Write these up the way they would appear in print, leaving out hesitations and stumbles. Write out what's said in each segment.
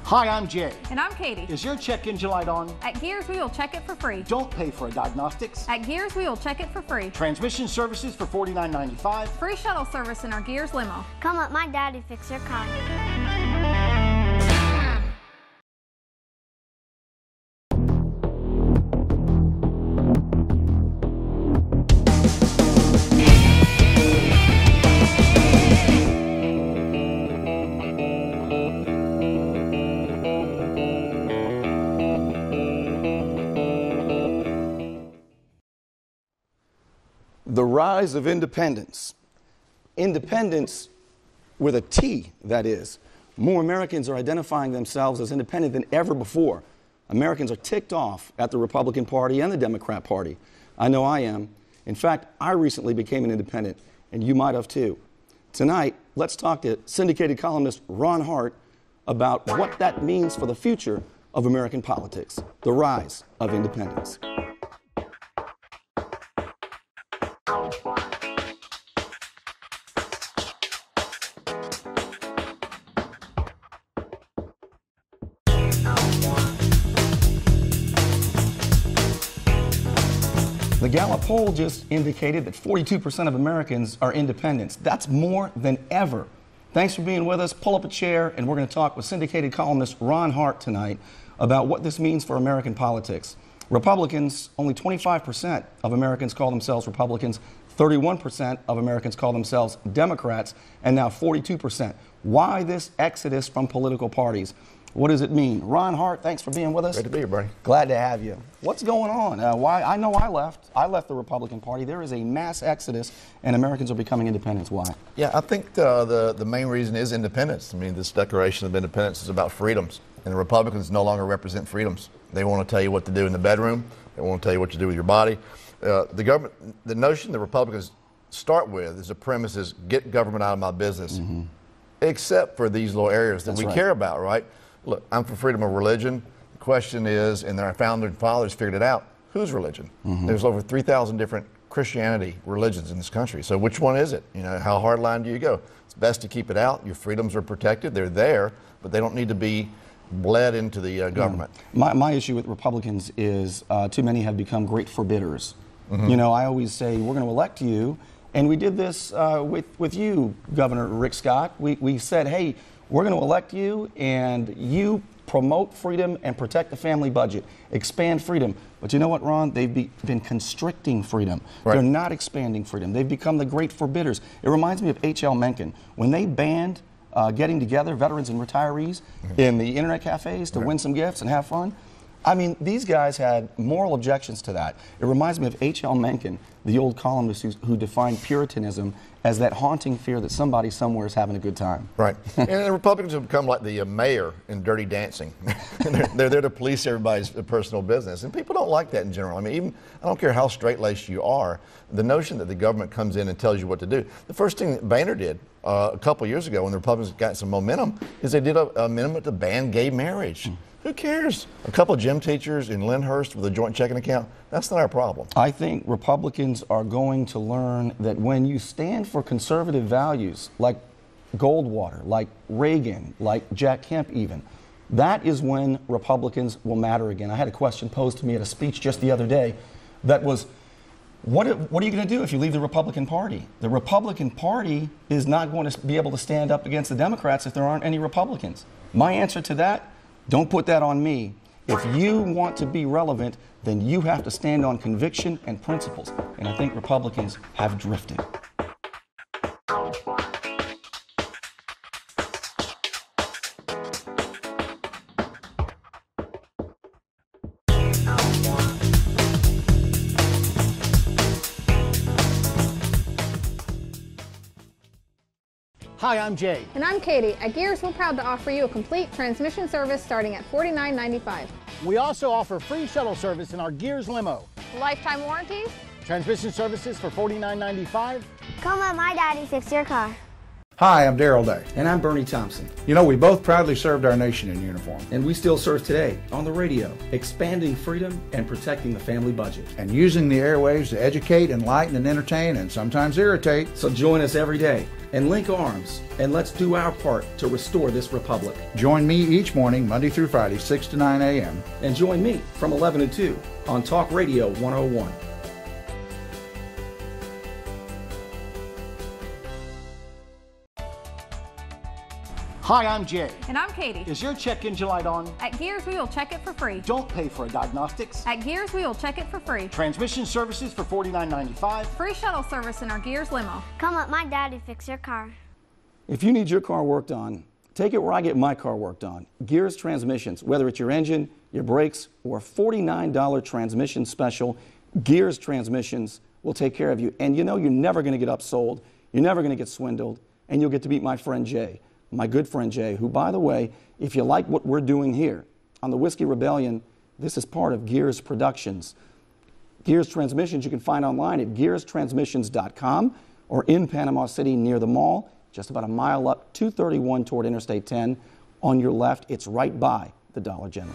Hi, I'm Jay. And I'm Katie. Is your check engine light on? At Gears, we will check it for free. Don't pay for a diagnostics. At Gears, we will check it for free. Transmission services for $49.95. Free shuttle service in our Gears limo. Come let my daddy fix your car. The rise of independence. Independence with a T, that is. More Americans are identifying themselves as independent than ever before. Americans are ticked off at the Republican Party and the Democrat Party. I know I am. In fact, I recently became an independent, and you might have too. Tonight, let's talk to syndicated columnist Ron Hart about what that means for the future of American politics, the rise of independence. The Gallup poll just indicated that 42% of Americans are independents. That's more than ever. Thanks for being with us. Pull up a chair, and we're going to talk with syndicated columnist Ron Hart tonight about what this means for American politics. Republicans, only 25% of Americans call themselves Republicans, 31% of Americans call themselves Democrats, and now 42%. Why this exodus from political parties? What does it mean? Ron Hart, thanks for being with us. Great to be here, Bernie. Glad to have you. What's going on? Why? I know I left. I left the Republican Party. There is a mass exodus, and Americans are becoming independents. Why? Yeah, I think the main reason is independence. I mean, this Declaration of Independence is about freedoms, and the Republicans no longer represent freedoms. They want to tell you what to do in the bedroom. They want to tell you what to do with your body. The notion the Republicans start with is the premise is get government out of my business, except for these little areas that we care about, right? Look, I'm for freedom of religion. The question is, and our founding fathers figured it out, whose religion? There's over 3,000 different Christianity religions in this country. So which one is it? You know, how hardline do you go? It's best to keep it out. Your freedoms are protected. They're there, but they don't need to be bled into the government. My issue with Republicans is too many have become great forbidders. You know, I always say, we're going to elect you, and we did this with you, Governor Rick Scott. We said, hey, we're going to elect you, and you promote freedom and protect the family budget, expand freedom. But you know what, Ron? They've been constricting freedom. Right. They're not expanding freedom. They've become the great forbidders. It reminds me of H.L. Mencken. When they banned getting together, veterans and retarees, in the internet cafes to win some gifts and have fun, I mean, these guys had moral objections to that. It reminds me of H.L. Mencken, the old columnist who defined Puritanism as that haunting fear that somebody somewhere is having a good time. Right. And the Republicans have become like the mayor in Dirty Dancing. They're there to police everybody's personal business. And people don't like that in general. I mean, I don't care how straight-laced you are, the notion that the government comes in and tells you what to do. The first thing that Boehner did a couple years ago when the Republicans got some momentum is they did a amendment to ban gay marriage. Who cares? A couple of gym teachers in Lyndhurst with a joint checking account, that's not our problem. I think Republicans are going to learn that when you stand for conservative values like Goldwater, like Reagan, like Jack Kemp even, that is when Republicans will matter again. I had a question posed to me at a speech just the other day that was, what are you going to do if you leave the Republican Party? The Republican Party is not going to be able to stand up against the Democrats if there aren't any Republicans. My answer to that, don't put that on me. If you want to be relevant, then you have to stand on conviction and principles. And I think Republicans have drifted. Hi, I'm Jay. And I'm Katie. At Gears, we're proud to offer you a complete transmission service starting at $49.95. We also offer free shuttle service in our Gears limo. Lifetime warranties. Transmission services for $49.95. Come let my daddy fix your car. Hi, I'm Daryl Day. And I'm Burnie Thompson. You know, we both proudly served our nation in uniform. And we still serve today on the radio, expanding freedom and protecting the family budget. And using the airwaves to educate, enlighten, and entertain, and sometimes irritate. So join us every day and link arms, and let's do our part to restore this republic. Join me each morning, Monday through Friday, 6 to 9 a.m. And join me from 11 to 2 on Talk Radio 101. Hi, I'm Jay. And I'm Katie. Is your check engine light on? At Gears, we will check it for free. Don't pay for a diagnostics. At Gears, we will check it for free. Transmission services for $49.95. Free shuttle service in our Gears limo. Come let my daddy fix your car. If you need your car worked on, take it where I get my car worked on. Gears Transmissions, whether it's your engine, your brakes, or a $49 transmission special, Gears Transmissions will take care of you. And you know you're never going to get upsold, you're never going to get swindled, and you'll get to meet my friend Jay. My good friend Jay, who, by the way, if you like what we're doing here on the Whiskey Rebellion, this is part of Gears Productions. Gears Transmissions you can find online at gearstransmissions.com or in Panama City near the mall, just about a mile up 231 toward Interstate 10. On your left, it's right by the Dollar General.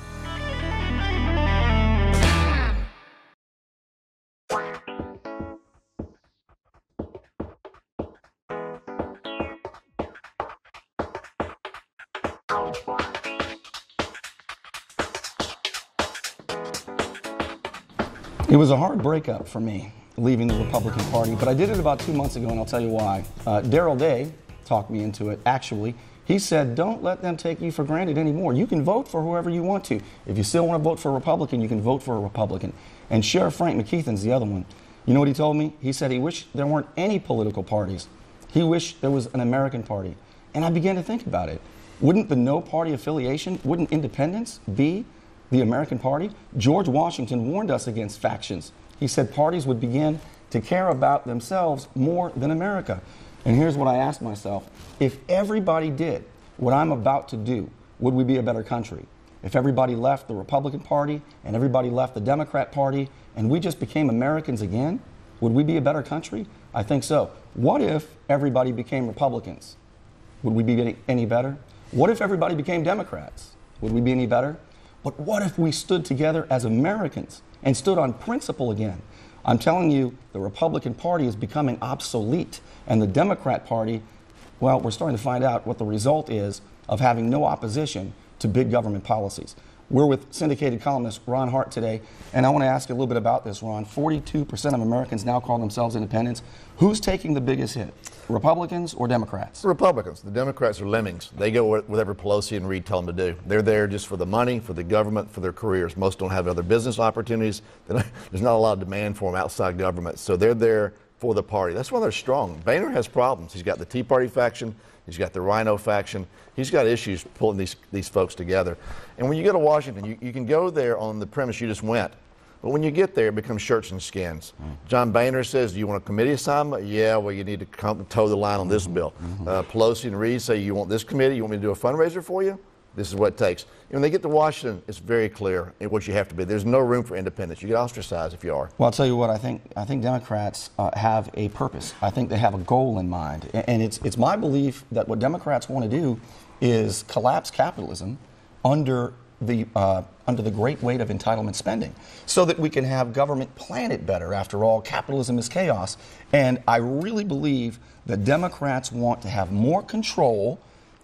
It was a hard breakup for me, leaving the Republican Party, but I did it about 2 months ago, and I'll tell you why. Daryl Day talked me into it, actually. He said, don't let them take you for granted anymore. You can vote for whoever you want to. If you still want to vote for a Republican, you can vote for a Republican. And Sheriff Frank McKeithen's the other one. You know what he told me? He said he wished there weren't any political parties. He wished there was an American party. And I began to think about it. Wouldn't the no party affiliation, wouldn't independence be the American party? George Washington warned us against factions. He said parties would begin to care about themselves more than America. And here's what I asked myself. If everybody did what I'm about to do, would we be a better country? If everybody left the Republican Party and everybody left the Democrat Party and we just became Americans again, would we be a better country? I think so. What if everybody became Republicans? Would we be any better? What if everybody became Democrats? Would we be any better? But what if we stood together as Americans and stood on principle again? I'm telling you, the Republican Party is becoming obsolete, and the Democrat Party, well, we're starting to find out what the result is of having no opposition to big government policies. We're with syndicated columnist Ron Hart today, and I want to ask you a little bit about this, Ron. 42% of Americans now call themselves independents. Who's taking the biggest hit, Republicans or Democrats? Republicans. The Democrats are lemmings. They go whatever Pelosi and Reid tell them to do. They're there just for the money, for the government, for their careers. Most don't have other business opportunities. There's not a lot of demand for them outside government, so they're there for the party. That's why they're strong. Boehner has problems. He's got the Tea Party faction. He's got the Rhino faction. He's got issues pulling these folks together. And when you go to Washington, you can go there on the premise you just went. But when you get there, it becomes shirts and skins. John Boehner says, do you want a committee assignment? Yeah, well, you need to come toe the line on this bill. Pelosi and Reid say, you want this committee? You want me to do a fundraiser for you? This is what it takes. And when they get to Washington, it's very clear what you have to be. There's no room for independence. You get ostracized if you are. Well, I'll tell you what, I think Democrats have a purpose. I think they have a goal in mind. And it's my belief that what Democrats want to do is collapse capitalism under the great weight of entitlement spending so that we can have government plan it better. After all, capitalism is chaos. And I really believe that Democrats want to have more control,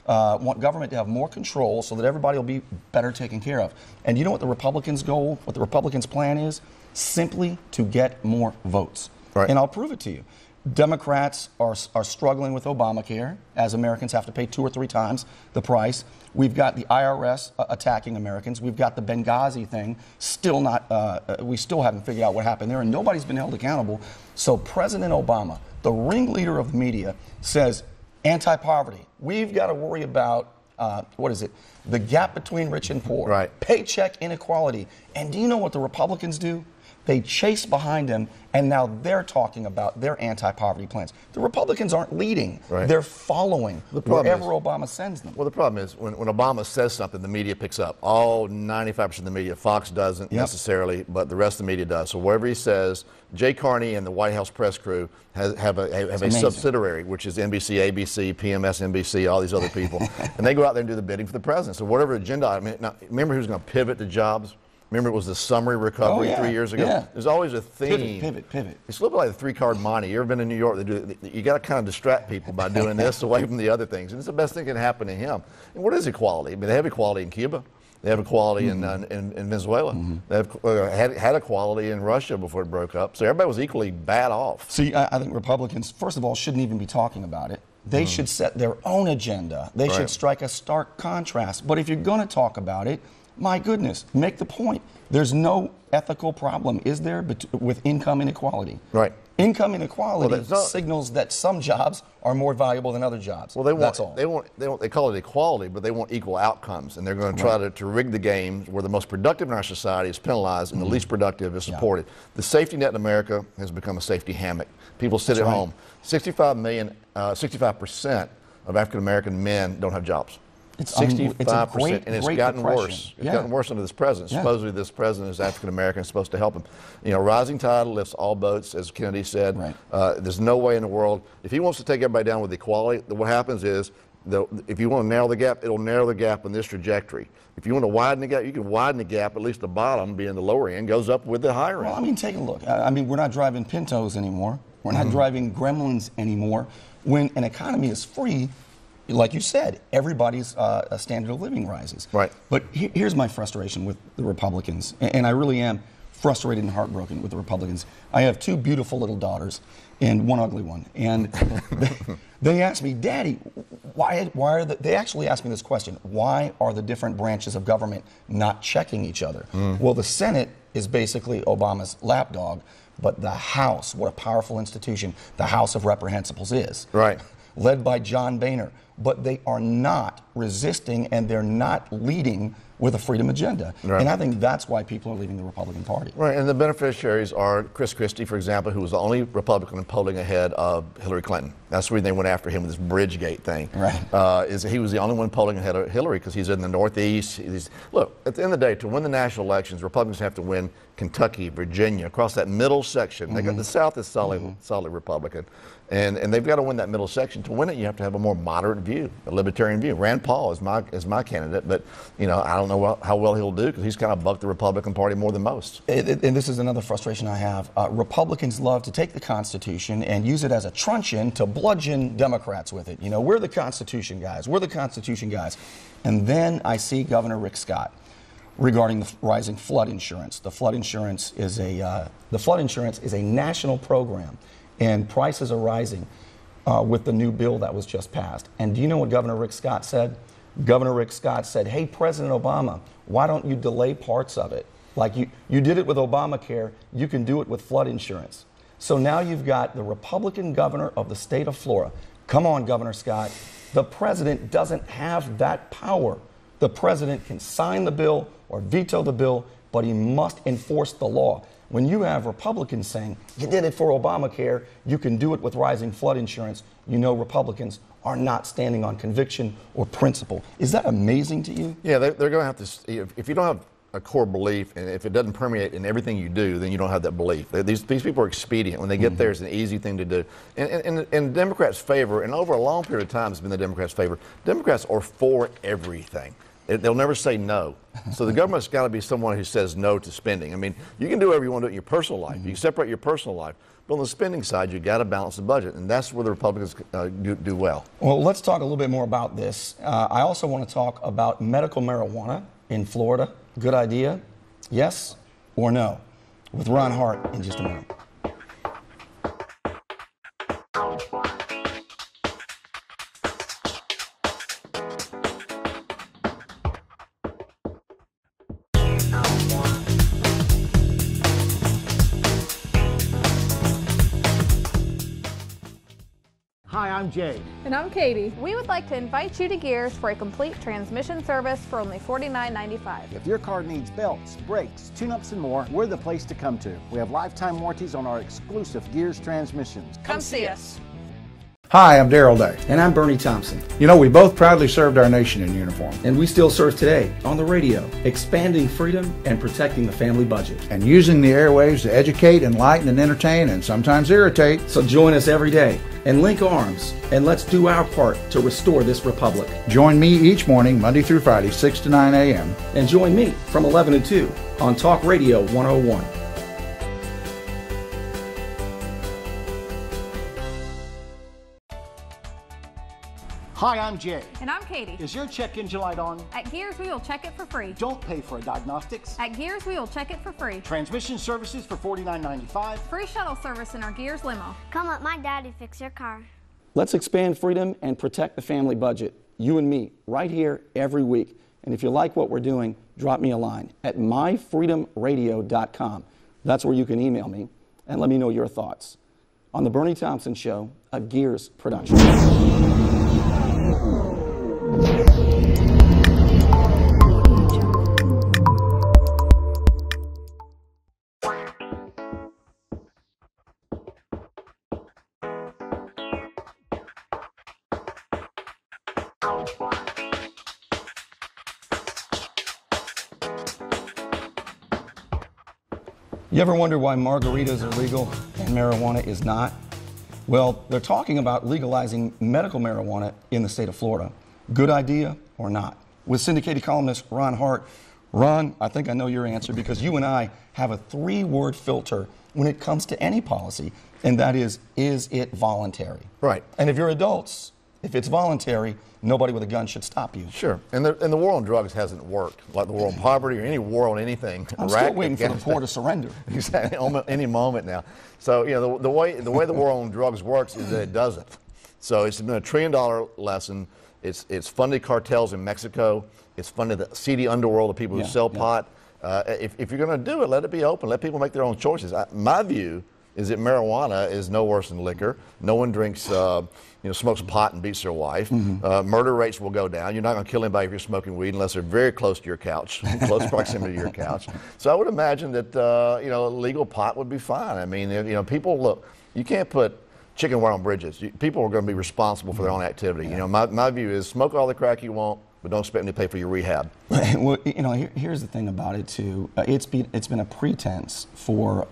want government to have more control so that everybody will be better taken care of. And you know what the Republicans' goal, what the Republicans' plan is? Simply to get more votes. Right. And I'll prove it to you. Democrats are struggling with Obamacare, as Americans have to pay 2 or 3 times the price. We've got the IRS attacking Americans. We've got the Benghazi thing still not, we still haven't figured out what happened there, and nobody's been held accountable. So President Obama, the ringleader of the media, says anti-poverty. We've got to worry about, the gap between rich and poor. Right. Paycheck inequality. And do you know what the Republicans do? They chase behind him, and now they're talking about their anti-poverty plans. The Republicans aren't leading. Right. They're following wherever Obama sends them. Well, the problem is when Obama says something, the media picks up. All 95% of the media. Fox doesn't necessarily, but the rest of the media does. So wherever he says, Jay Carney and the White House press crew have a subsidiary, which is NBC, ABC, PMS, NBC, all these other people. And they go out there and do the bidding for the president. So whatever agenda item, now, remember who's going to pivot to jobs? Remember it was the summary recovery 3 years ago? Yeah. There's always a theme. Pivot. It's a little bit like the three-card Monte. You ever been in New York? You got to kind of distract people by doing this away from the other things. And it's the best thing that can happen to him. And what is equality? I mean, they have equality in Cuba. They have equality in Venezuela. They have, had equality in Russia before it broke up. So everybody was equally bad off. See, I think Republicans, first of all, shouldn't even be talking about it. They should set their own agenda. They should strike a stark contrast. But if you're going to talk about it, my goodness, make the point. There's no ethical problem, is there, with income inequality? Right. Income inequality signals that some jobs are more valuable than other jobs. Well, that's all. They call it equality, but they want equal outcomes, and they're going to try to rig the game where the most productive in our society is penalized and the least productive is supported. The safety net in America has become a safety hammock. People sit at home. 65% of African American men don't have jobs. It's 65%, and it's gotten worse. It's gotten worse under this president. Supposedly, this president is African American, supposed to help him. You know, rising tide lifts all boats, as Kennedy said. There's no way in the world. If he wants to take everybody down with equality, what happens is, if you want to narrow the gap, it'll narrow the gap in this trajectory. If you want to widen the gap, you can widen the gap. At least the bottom, being the lower end, goes up with the higher end. Well, I mean, take a look. I mean, we're not driving Pintos anymore. We're not driving Gremlins anymore. When an economy is free, like you said, everybody's standard of living rises. Right. But here's my frustration with the Republicans, and I really am frustrated and heartbroken with the Republicans. I have two beautiful little daughters and one ugly one, and they asked me, Daddy, why are they actually asked me this question: why are the different branches of government not checking each other? Well, the Senate is basically Obama's lapdog, but the House, what a powerful institution the House of Reprehensibles is. Right. Led by John Boehner. But they are not resisting, and they're not leading with a freedom agenda. And I think that's why people are leaving the Republican Party. Right, and the beneficiaries are Chris Christie, for example, who was the only Republican polling ahead of Hillary Clinton. That's the reason they went after him with this Bridgegate thing. Right. He was the only one polling ahead of Hillary because he's in the Northeast. Look, at the end of the day, to win the national elections, Republicans have to win Kentucky, Virginia, across that middle section. They got the South is solid Republican. And they've got to win that middle section. To win it, you have to have a more moderate view, a libertarian view. Rand Paul is my candidate, but I don't know how well he'll do because he's kind of bucked the Republican Party more than most. And this is another frustration I have. Republicans love to take the Constitution and use it as a truncheon to bludgeon Democrats with it. We're the Constitution guys. We're the Constitution guys. And then I see Governor Rick Scott regarding the rising flood insurance. The flood insurance is a national program. And prices are rising with the new bill that was just passed. And do you know what Governor Rick Scott said? Governor Rick Scott said, hey, President Obama, why don't you delay parts of it? Like you did it with Obamacare, you can do it with flood insurance. So now you've got the Republican governor of the state of Florida. Come on, Governor Scott. The president doesn't have that power. The president can sign the bill or veto the bill, but he must enforce the law. When you have Republicans saying, you did it for Obamacare, you can do it with rising flood insurance, Republicans are not standing on conviction or principle. Is that amazing to you? Yeah, they're going to have to, if you don't have a core belief, and if it doesn't permeate in everything you do, then you don't have that belief. These people are expedient. When they get there, it's an easy thing to do. And Democrats' favor, and over a long period of time it's been the Democrats' favor, Democrats are for everything. They'll never say no. So the government's got to be someone who says no to spending. I mean, you can do whatever you want to do in your personal life. You can separate your personal life. But on the spending side, you've got to balance the budget. And that's where the Republicans do well. Well, let's talk a little bit more about this. I also want to talk about medical marijuana in Florida. Good idea? Yes or no? With Ron Hart in just a minute. Hi, I'm Jay. And I'm Katie. We would like to invite you to Gears for a complete transmission service for only $49.95. If your car needs belts, brakes, tune-ups, and more, we're the place to come to. We have lifetime warranties on our exclusive Gears transmissions. Come see us. Hi, I'm Daryl Day. And I'm Burnie Thompson. You know, we both proudly served our nation in uniform. And we still serve today on the radio, expanding freedom and protecting the family budget. And using the airwaves to educate, enlighten, and entertain, and sometimes irritate. So join us every day and link arms, and let's do our part to restore this republic. Join me each morning, Monday through Friday, 6 to 9 a.m. And join me from 11 to 2 on Talk Radio 101. Hi, I'm Jay. And I'm Katie. Is your check engine light on? At Gears, we will check it for free. Don't pay for a diagnostics. At Gears, we will check it for free. Transmission services for $49.95. Free shuttle service in our Gears limo. Come let my daddy fix your car. Let's expand freedom and protect the family budget. You and me, right here every week. And if you like what we're doing, drop me a line at myfreedomradio.com. That's where you can email me and let me know your thoughts. On the Burnie Thompson Show, a Gears production. You ever wonder why margaritas are legal and marijuana is not? Well, they're talking about legalizing medical marijuana in the state of Florida. Good idea or not? With syndicated columnist Ron Hart. Ron, I think I know your answer because you and I have a 3-word filter when it comes to any policy, and that is it voluntary? Right. And if you're adults, if it's voluntary, nobody with a gun should stop you. Sure. And the war on drugs hasn't worked, like the war on poverty or any war on anything. I'm still waiting for the poor to surrender. Exactly. Any moment now. So, you know, the way the war on drugs works is that it doesn't. So it's been a $1 trillion lesson. It's funded cartels in Mexico. It's funded the seedy underworld of people who sell pot. If you're going to do it, let it be open. Let people make their own choices. My view is that marijuana is no worse than liquor. No one drinks, smokes pot and beats their wife. Murder rates will go down. You're not going to kill anybody if you're smoking weed unless they're very close to your couch, close proximity to your couch. So I would imagine that, legal pot would be fine. I mean, people, look, you can't put chicken wire on bridges. People are going to be responsible for their own activity. You know, my view is smoke all the crack you want, but don't expect me to pay for your rehab. Well, here's the thing about it too. It's been a pretense for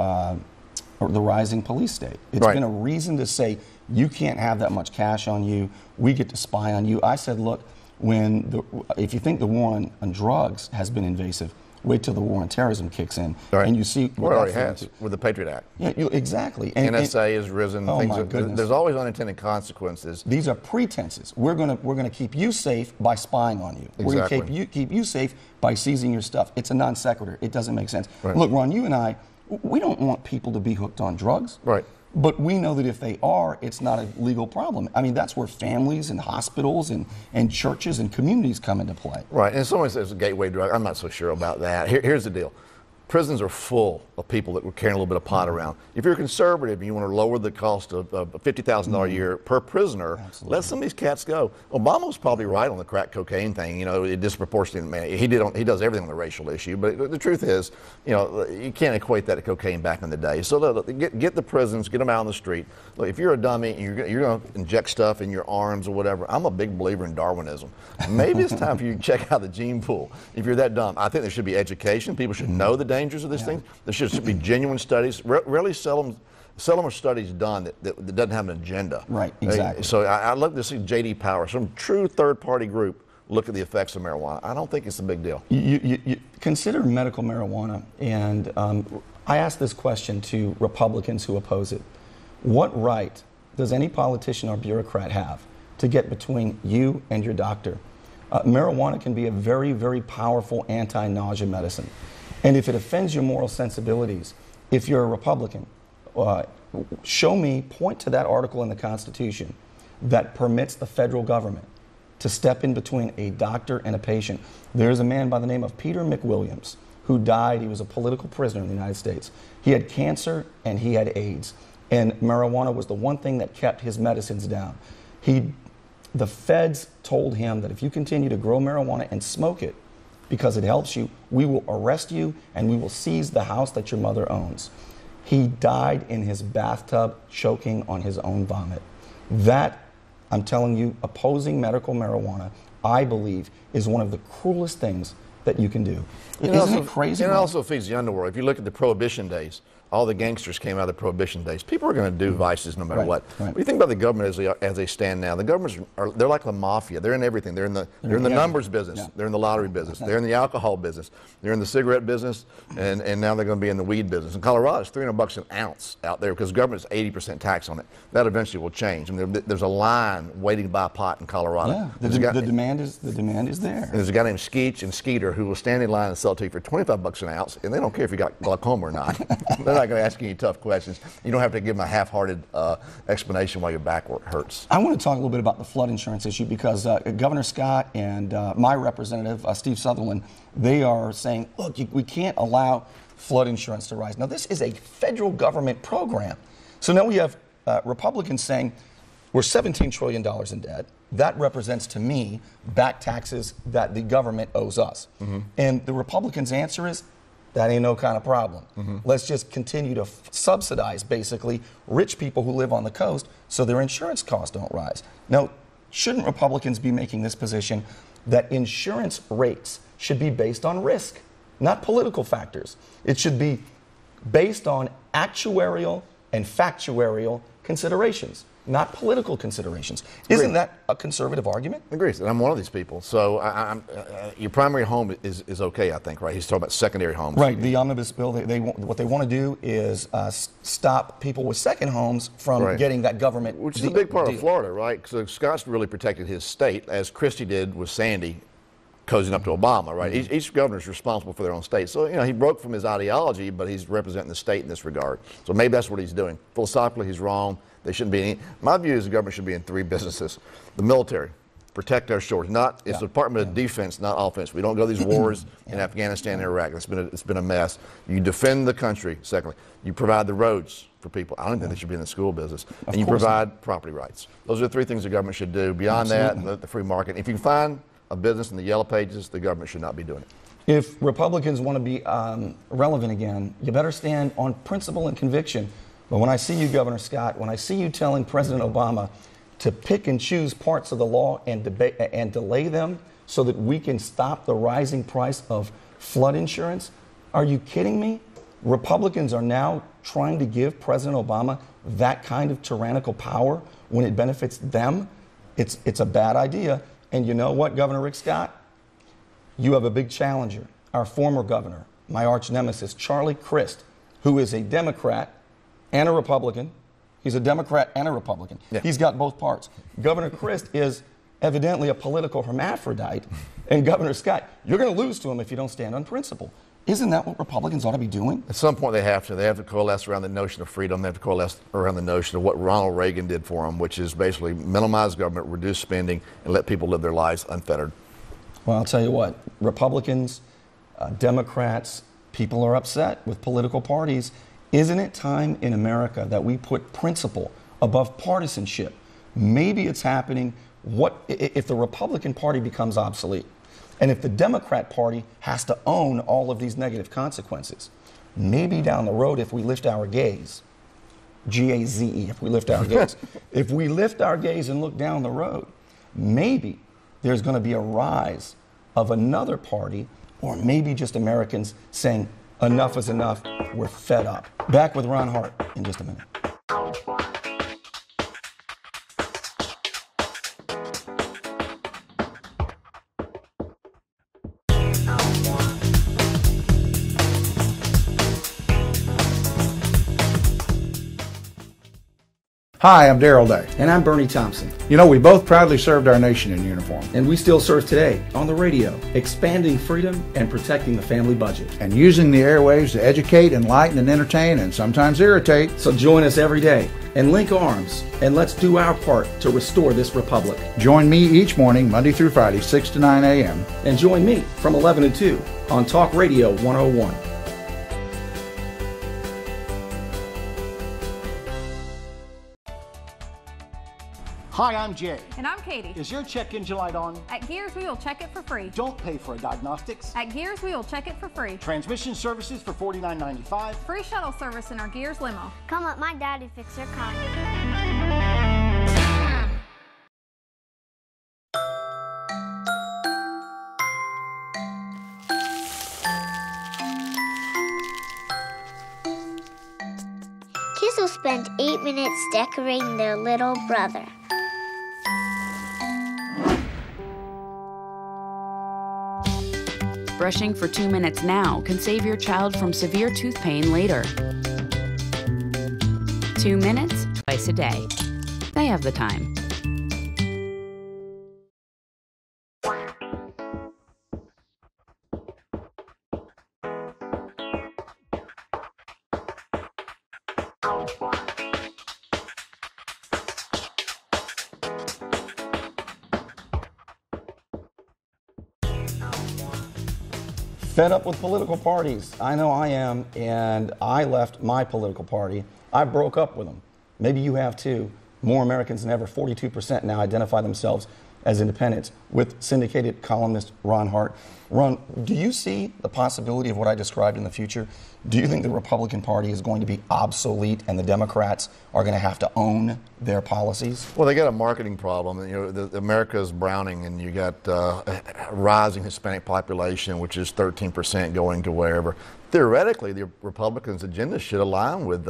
the rising police state. It's been a reason to say you can't have that much cash on you. We get to spy on you. I said, look, if you think the war on drugs has been invasive, wait till the war on terrorism kicks in, and you see what it already has with the Patriot Act. Yeah, exactly. And NSA has risen. Oh my goodness. There's always unintended consequences. These are pretenses. We're gonna keep you safe by spying on you. Exactly. We're gonna keep you safe by seizing your stuff. It's a non sequitur. It doesn't make sense. Right. Look, Ron, you and I, we don't want people to be hooked on drugs. Right. But we know that if they are, it's not a legal problem. I mean, that's where families and hospitals and churches and communities come into play. Right, and someone says a gateway drug. I'm not so sure about that. Here's the deal. Prisons are full of people that were carrying a little bit of pot around. If you're a conservative and you want to lower the cost of $50,000 a year per prisoner, let some of these cats go. Obama was probably right on the crack cocaine thing. It disproportionate. Man, he does everything on the racial issue. But the truth is, you can't equate that to cocaine back in the day. So look, get the prisons, get them out on the street. Look, if you're a dummy and you're going to inject stuff in your arms or whatever, I'm a big believer in Darwinism. Maybe it's time for you to check out the gene pool. If you're that dumb, I think there should be education. People should know the dangers of this thing. There should be genuine studies. Rarely seldom are studies done that doesn't have an agenda. Right, exactly. So I'd love to see J.D. Power, some true third-party group, look at the effects of marijuana. I don't think it's a big deal. You consider medical marijuana, and I ask this question to Republicans who oppose it. What right does any politician or bureaucrat have to get between you and your doctor? Marijuana can be a very, very powerful anti-nausea medicine. And if it offends your moral sensibilities, if you're a Republican, point to that article in the Constitution that permits the federal government to step in between a doctor and a patient. There's a man by the name of Peter McWilliams who died. He was a political prisoner in the United States. He had cancer and he had AIDS. And marijuana was the one thing that kept his medicines down. The feds told him that if you continue to grow marijuana and smoke it because it helps you, we will arrest you and we will seize the house that your mother owns. He died in his bathtub choking on his own vomit. That, I'm telling you, opposing medical marijuana, I believe, is one of the cruelest things that you can do. Isn't it crazy? And it also feeds the underworld. If you look at the Prohibition days, all the gangsters came out of the Prohibition days. People are going to do vices no matter what. Right. When you think about the government as they stand now, the governments they're like the mafia. They're in everything. They're in the numbers business. Yeah. They're in the lottery business. They're in the alcohol business. They're in the cigarette business, and now they're going to be in the weed business. In Colorado, it's $300 an ounce out there because the government is 80% tax on it. That eventually will change. I mean, there's a line waiting to buy pot in Colorado. Yeah, the demand is there. And there's a guy named Skeech and Skeeter who will stand in line and sell it to you for $25 an ounce, and they don't care if you got glaucoma or not. They're not going to ask you any tough questions. You don't have to give them a half-hearted explanation why your back hurts. I want to talk a little bit about the flood insurance issue because Governor Scott and my representative, Steve Sutherland, they are saying, look, we can't allow flood insurance to rise. Now, this is a federal government program. So now we have Republicans saying we're $17 trillion in debt. That represents, to me, back taxes that the government owes us. Mm-hmm. And the Republicans' answer is, that ain't no kind of problem. Mm-hmm. Let's just continue to subsidize, basically, rich people who live on the coast so their insurance costs don't rise. Now, shouldn't Republicans be making this position that insurance rates should be based on risk, not political factors? It should be based on actuarial and factuarial considerations, not political considerations. Isn't that a conservative argument? Agrees, and I'm one of these people. So your primary home is okay, I think, right? He's talking about secondary homes. Right. The omnibus bill, what they want to do is stop people with second homes from getting that government Which is a big part of Florida, right? So Scott's really protected his state, as Christie did with Sandy, cozying up to Obama, right? Mm-hmm. Each governor is responsible for their own state. So, he broke from his ideology, but he's representing the state in this regard. So maybe that's what he's doing. Philosophically, he's wrong. They shouldn't be any. My view is the government should be in three businesses. The military, protect our shores. It's the Department of Defense, not offense. We don't go to these wars in Afghanistan and Iraq. It's been a mess. You defend the country, secondly. You provide the roads for people. I don't think they should be in the school business. And you provide property rights. Those are the three things the government should do. Beyond that, the free market. If you can find a business in the yellow pages, the government should not be doing it. If Republicans want to be relevant again, you better stand on principle and conviction. But when I see you, Governor Scott, when I see you telling President Obama to pick and choose parts of the law and delay them so that we can stop the rising price of flood insurance, are you kidding me? Republicans are now trying to give President Obama that kind of tyrannical power when it benefits them. It's a bad idea. And you know what, Governor Rick Scott? You have a big challenger, our former governor, my arch nemesis, Charlie Crist, who is a Democrat and a Republican. He's a Democrat and a Republican. Yeah. He's got both parts. Governor Crist is evidently a political hermaphrodite. And Governor Scott, you're going to lose to him if you don't stand on principle. Isn't that what Republicans ought to be doing? At some point they have to. They have to coalesce around the notion of freedom. They have to coalesce around the notion of what Ronald Reagan did for them, which is basically minimize government, reduce spending, and let people live their lives unfettered. Well, I'll tell you what, Republicans, Democrats, people are upset with political parties. Isn't it time in America that we put principle above partisanship? Maybe it's happening. What if the Republican Party becomes obsolete? And if the Democrat Party has to own all of these negative consequences? Maybe down the road, if we lift our gaze, G-A-Z-E, if we lift our gaze, if we lift our gaze and look down the road, maybe there's going to be a rise of another party, or maybe just Americans saying, enough is enough, we're fed up. Back with Ron Hart in just a minute. Hi, I'm Darrell Day. And I'm Burnie Thompson. You know, we both proudly served our nation in uniform. And we still serve today on the radio, expanding freedom and protecting the family budget. And using the airwaves to educate, enlighten, and entertain, and sometimes irritate. So join us every day and link arms, and let's do our part to restore this republic. Join me each morning, Monday through Friday, 6 to 9 a.m. And join me from 11 to 2 on Talk Radio 101. Hi, I'm Jay. And I'm Katie. Is your check engine light on? At Gears, we will check it for free. Don't pay for a diagnostics. At Gears, we will check it for free. Transmission services for $49.95. Free shuttle service in our Gears limo. Come let my daddy fix your car. Kids will spend 8 minutes decorating their little brother. Brushing for 2 minutes now can save your child from severe tooth pain later. 2 minutes, twice a day. They have the time. Fed up with political parties. I know I am, and I left my political party. I broke up with them. Maybe you have too. More Americans than ever, 42% now identify themselves as independents, with syndicated columnist Ron Hart. Ron, do you see the possibility of what I described in the future? Do you think the Republican Party is going to be obsolete and the Democrats are going to have to own their policies? Well, they got a marketing problem. You know, America is browning, and you got a rising Hispanic population, which is 13% going to wherever. Theoretically, the Republicans' agenda should align with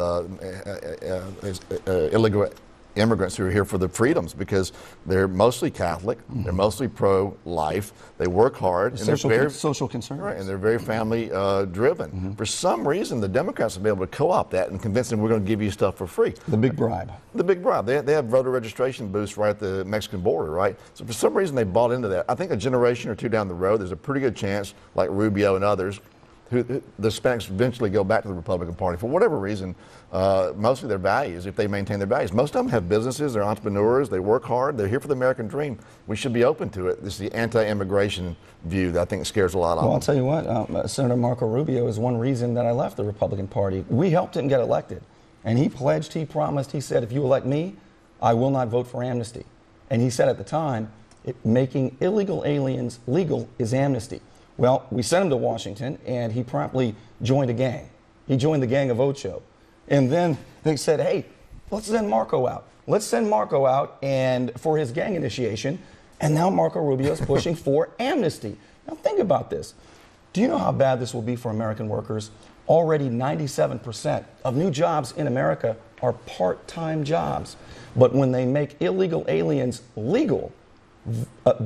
illegal immigrants who are here for the freedoms, because they're mostly Catholic, they're mostly pro-life, they work hard, and social, they're very social conservatives. Right, and they're very family driven. For some reason, the Democrats will be able to co-opt that and convince them we're going to give you stuff for free. The big bribe. The big bribe. They have voter registration booths right at the Mexican border, right? So for some reason, they bought into that. I think a generation or two down the road, there's a pretty good chance, like Rubio and others, who the Hispanics eventually go back to the Republican Party for whatever reason, mostly their values, if they maintain their values. Most of them have businesses, they're entrepreneurs, they work hard, they're here for the American dream. We should be open to it. This is the anti-immigration view that I think scares a lot of them. Well, I'll tell you what, Senator Marco Rubio is one reason that I left the Republican Party. We helped him get elected, and he pledged, he promised, he said, if you elect me, I will not vote for amnesty. And he said at the time, making illegal aliens legal is amnesty. Well, we sent him to Washington, and he promptly joined a gang. He joined the Gang of Ocho. And then they said, hey, let's send Marco out. Let's send Marco out and for his gang initiation. And now Marco Rubio is pushing for amnesty. Now think about this. Do you know how bad this will be for American workers? Already 97% of new jobs in America are part-time jobs. But when they make illegal aliens legal,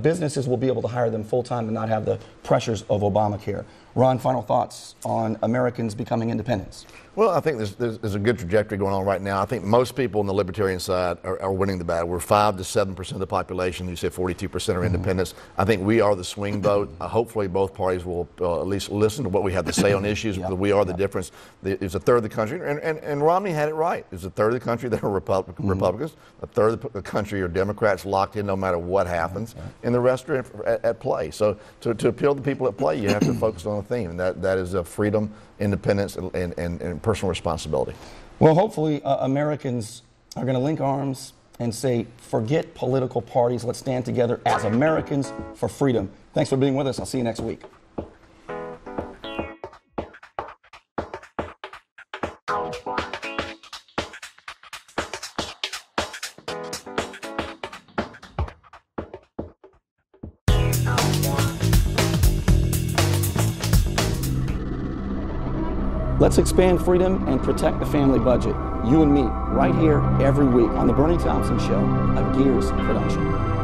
businesses will be able to hire them full-time and not have the pressures of Obamacare. Ron, final thoughts on Americans becoming independents? Well, I think there's a good trajectory going on right now. I think most people on the libertarian side are winning the battle. We're 5 to 7% of the population. You said 42% are independents. I think we are the swing vote. Hopefully both parties will at least listen to what we have to say on issues, because we are the difference. It's a third of the country, and Romney had it right. It's a third of the country that are Republicans, a third of the country are Democrats locked in no matter what happens, and the rest are at play. So to appeal to people at play, you have to focus on a theme, and that is freedom, independence, and personal responsibility. Well, hopefully Americans are going to link arms and say, forget political parties. Let's stand together as Americans for freedom. Thanks for being with us. I'll see you next week. Let's expand freedom and protect the family budget. You and me, right here every week on the Burnie Thompson Show, a Gears production.